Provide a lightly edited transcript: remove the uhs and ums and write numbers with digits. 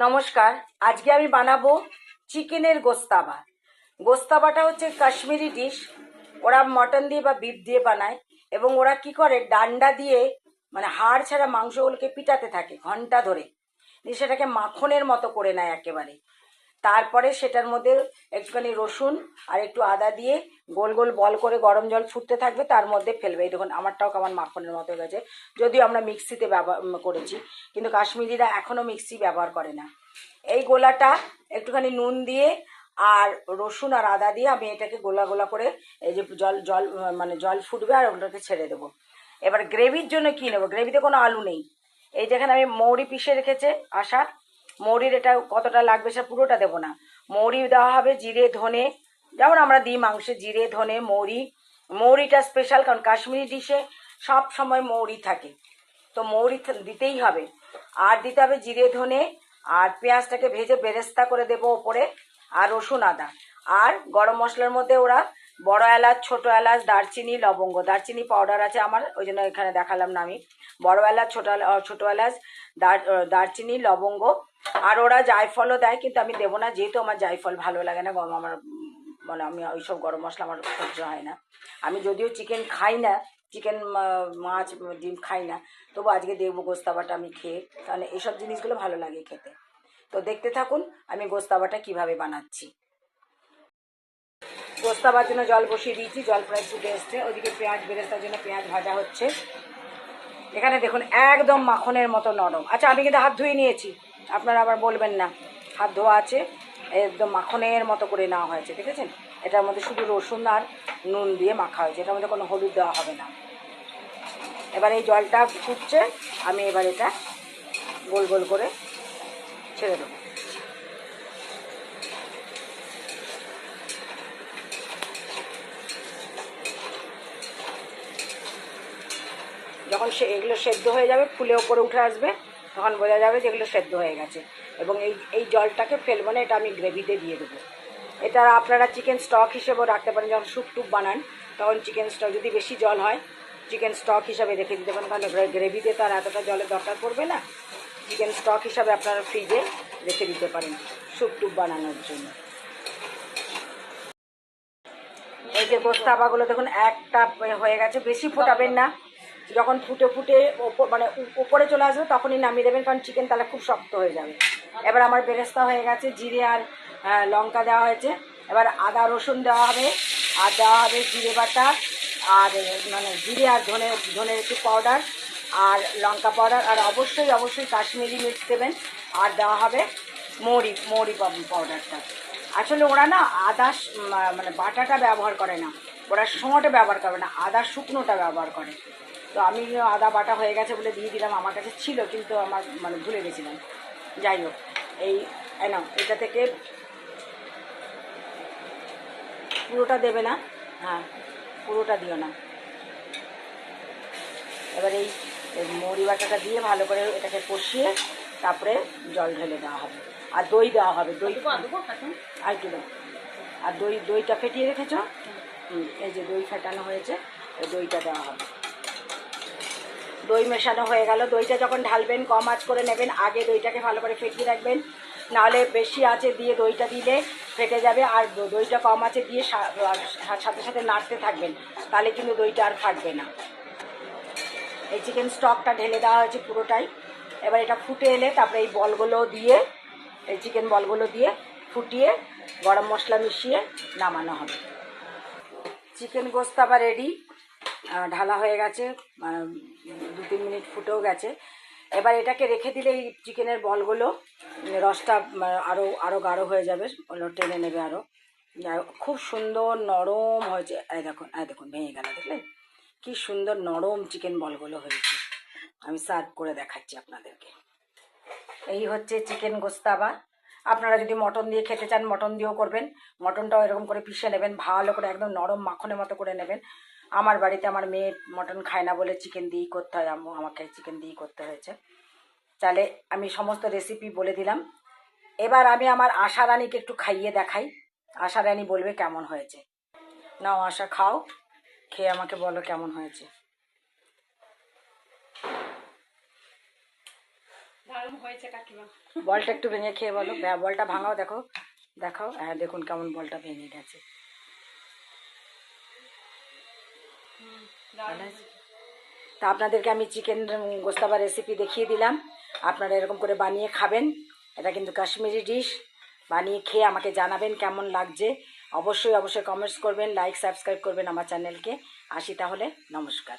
নমস্কার। আজকে আমি বানাবো চিকেনের গোস্তাবা। গোস্তাবাটা হচ্ছে কাশ্মীরি ডিশ। ওরা মটন দিয়ে বা বিফ দিয়ে বানায় এবং ওরা কি করে ডান্ডা দিয়ে মানে হাড় ছাড়া মাংসগুলোকে পিটাতে থাকে ঘন্টা ধরে, দিয়ে সেটাকে মাখনের মতো করে নেয় একেবারে। তারপরে সেটার মধ্যে একটুখানি রসুন আর একটু আদা দিয়ে গোল গোল বল করে গরম জল ফুটতে থাকবে, তার মধ্যে ফেলবে। এই দেখুন আমারটাও কেমন মাখনের মতো হয়ে গেছে, যদিও আমরা মিক্সিতে ব্যবহার করেছি, কিন্তু কাশ্মীরিরা এখনও মিক্সি ব্যবহার করে না। এই গোলাটা একটুখানি নুন দিয়ে আর রসুন আর আদা দিয়ে আমি এটাকে গোলা গোলা করে এই যে জল জল মানে জল ফুটবে আর ওটাকে ছেড়ে দেবো। এবার গ্রেভির জন্য কী নেবো, গ্রেভিতে কোনো আলু নেই। এই যেখানে আমি মৌরি পিষে রেখেছে আসার, মৌরির এটা কতটা লাগবে সে পুরোটা দেবো না। মৌরি দেওয়া হবে, জিরে ধনে, যেমন আমরা দিই মাংসে জিরে ধনে মৌরি। মৌরিটা স্পেশাল, কারণ কাশ্মীরি ডিশে সব সময় মৌরি থাকে, তো মৌরি দিতেই হবে। আর দিতে হবে জিরে ধনে, আর পেঁয়াজটাকে ভেজে বেরেস্তা করে দেবো ওপরে, আর রসুন আদা। আর গরম মশলার মধ্যে ওরা বড় এলাচ, ছোট এলাচ, দারচিনি, লবঙ্গ, দারচিনি পাউডার আছে আমার, ওই জন্য এখানে দেখালাম না আমি। বড় এলাচ, ছোট এলাচ, দারচিনি, লবঙ্গ। আর ওরা জায়ফলও দেয়, কিন্তু আমি দেবো না, যেহেতু আমার জায়ফল ভালো লাগে না। আমার মানে আমি ওইসব গরম মশলা আমার সহ্য হয় না। আমি যদিও চিকেন খাই না, চিকেন মাছ ডিম খাই না, তবু আজকে দেখবো গোস্তাবাটা আমি খেয়ে, কারণ এইসব জিনিসগুলো ভালো লাগে খেতে। তো দেখতে থাকুন আমি গোস্তাবাটা কিভাবে বানাচ্ছি। গোস্তাবার জন্য জল বসিয়ে দিয়েছি, জল প্রায় ফুটে এসছে। ওইদিকে পেঁয়াজ বেরেস্তার জন্য পেঁয়াজ ভাজা হচ্ছে। এখানে দেখুন একদম মাখনের মতো নরম। আচ্ছা, আমি কিন্তু হাত ধুয়ে নিয়েছি, আপনারা আবার বলবেন না। হাত ধোয়া আছে, একদম মাখনের মতো করে নেওয়া হয়েছে, দেখেছেন? এটার মধ্যে শুধু রসুন আর নুন দিয়ে মাখা হয়েছে, এটার মধ্যে কোনো হলুদ দেওয়া হবে না। এবার এই জলটা ফুটছে, আমি এবার এটা গোল গোল করে ছেড়ে দেবো। যখন এগুলো সেদ্ধ হয়ে যাবে, ফুলে ওপরে উঠে আসবে, তখন বোঝা যাবে যে এগুলো সেদ্ধ হয়ে গেছে। এবং এই জলটাকে ফেলবো না, এটা আমি গ্রেভিতে দিয়ে দেবো। এটা আপনারা চিকেন স্টক হিসেবেও রাখতে পারেন, যখন স্যুপ টুপ বানান তখন চিকেন স্টক, যদি বেশি জল হয় চিকেন স্টক হিসাবে রেখে দিতে পারেন, কারণ গ্রেভিতে তো আর এতটা জলের দরকার পড়বে না। চিকেন স্টক হিসাবে আপনারা ফ্রিজে রেখে দিতে পারেন স্যুপ টুপ বানানোর জন্য। এই যে গোস্তাবাগুলো দেখুন একটা হয়ে গেছে, বেশি ফোটাবেন না। যখন ফুটে ফুটে মানে উপরে চলে আসবে তখনই নামিয়ে দেবেন, কারণ চিকেন তাহলে খুব শক্ত হয়ে যাবে। এবার আমার বেরেস্তা হয়ে গেছে, জিরে আর লঙ্কা দেওয়া হয়েছে। এবার আদা রসুন দেওয়া হবে, আর দেওয়া হবে জিরে বাটা, আর মানে জিরে আর ধনের একটু পাউডার, আর লঙ্কা পাউডার, আর অবশ্যই অবশ্যই কাশ্মীরি মির্চ দেবেন। আর দেওয়া হবে মৌরি পাউডারটা। আসলে ওরা না আদা মানে বাটাটা ব্যবহার করে না, ওরা শোঁটা ব্যবহার করে না, আদা শুকনোটা ব্যবহার করে। তো আমি আদা বাটা হয়ে গেছে বলে দিয়ে দিলাম, আমার কাছে ছিল কিন্তু আমার মানে ভুলে গেছিলাম। যাই হোক, এই না এটা থেকে পুরোটা দেবে না, হ্যাঁ পুরোটা দিও না। এবার এই মৌরি বাটাটা দিয়ে ভালো করে এটাকে কষিয়ে তারপরে জল ঢেলে দেওয়া হবে, আর দই দেওয়া হবে। দই আর একটু দাও। আর দইটা ফেটিয়ে রেখেছ, এই যে দই ফেটানো হয়েছে, ওই দইটা দেওয়া হবে। দই মেশানো হয়ে গেল। দইটা যখন ঢালবেন কম আঁচ করে নেবেন, আগে দইটাকে ভালো করে ফেটিয়ে রাখবেন, নাহলে বেশি আঁচে দিয়ে দইটা দিলে ফেটে যাবে। আর দইটা কম আঁচে দিয়ে সাথে সাথে নাড়তে থাকবেন, তাহলে কিন্তু দইটা আর ফাটবে না। এই চিকেন স্টকটা ঢেলে দেওয়া হয়েছে পুরোটাই। এবার এটা ফুটে এলে তারপরে এই বলগুলো দিয়ে, এই চিকেন বলগুলো দিয়ে ফুটিয়ে গরম মশলা মিশিয়ে নামানো হবে। চিকেন গোস্তাবা রেডি, ঢালা হয়ে গেছে, 2-3 মিনিট ফুটেও গেছে। এবার এটাকে রেখে দিলে এই চিকেনের বলগুলো রসটা আরও আরও গাঢ় হয়ে যাবে, টেনে নেবে আরও। খুব সুন্দর নরম হয়েছে। এই দেখুন ভেঙে গেল, দেখলেন কি সুন্দর নরম চিকেন বলগুলো হয়েছে। আমি সার্ভ করে দেখাচ্ছি আপনাদেরকে। এই হচ্ছে চিকেন গোস্তাবা। আপনারা যদি মটন দিয়ে খেতে চান মটন দিয়েও করবেন, মটনটাও এরকম করে পিষে নেবেন, ভালো করে একদম নরম মাখনের মতো করে নেবেন। আমার বাড়িতে আমার মেয়ে মটন খায় না বলে চিকেন দিয়েই করতে হয়, আমাকে চিকেন দিয়েই করতে হয়েছে। তাহলে আমি সমস্ত রেসিপি বলে দিলাম। এবার আমি আমার আশা রানীকে একটু খাইয়ে দেখাই, আশা রানী বলবে কেমন হয়েছে। নাও আশা, খাও, খেয়ে আমাকে বলো কেমন হয়েছে। দারুণ হয়েছে কাকিমা। বলটা একটু ভেঙে খেয়ে বলো, বলটা ভাঙাও, দেখো দেখাও, হ্যাঁ দেখুন কেমন বলটা ভেঙে গেছে। ভালো আছে? তা আপনাদেরকে আমি চিকেন গোস্তাবা রেসিপি দেখিয়ে দিলাম, আপনারা এরকম করে বানিয়ে খাবেন। এটা কিন্তু কাশ্মীরি ডিশ, বানিয়ে খেয়ে আমাকে জানাবেন কেমন লাগছে। অবশ্যই অবশ্যই কমেন্টস করবেন, লাইক সাবস্ক্রাইব করবেন আমার চ্যানেলকে। আসি তাহলে, নমস্কার।